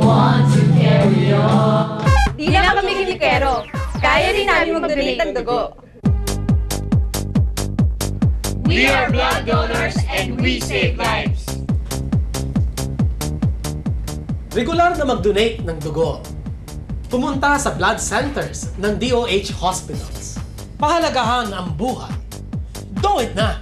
want to carry on. Di lang kami kinikero. Kaya rin namin mag-donate ng dugo. We are blood donors and we save lives. Regular na mag-donate ng dugo. Pumunta sa blood centers ng DOH hospitals. Pahalagahan ang buhay. Do it na!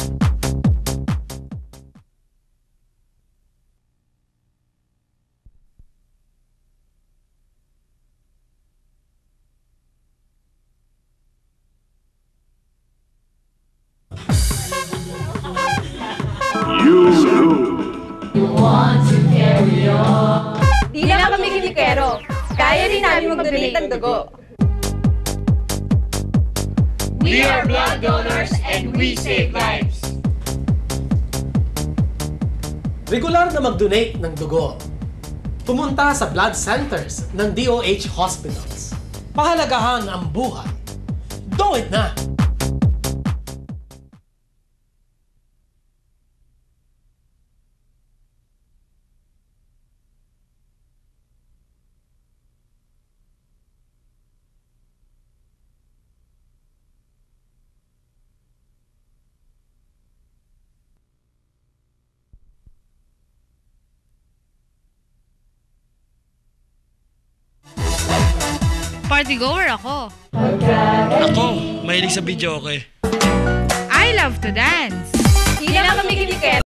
You want to carry on. Di lang kami kinikero. Kaya rin namin mag-donate ng dugo. We are blood donors and we save lives. Regular na mag-donate ng dugo. Pumunta sa blood centers ng DOH hospitals. Pahalagahan ang buhay. Do it na! Party-goer ako. Ako, mahilig sa video, okay? I love to dance. Di lang kami kinikero.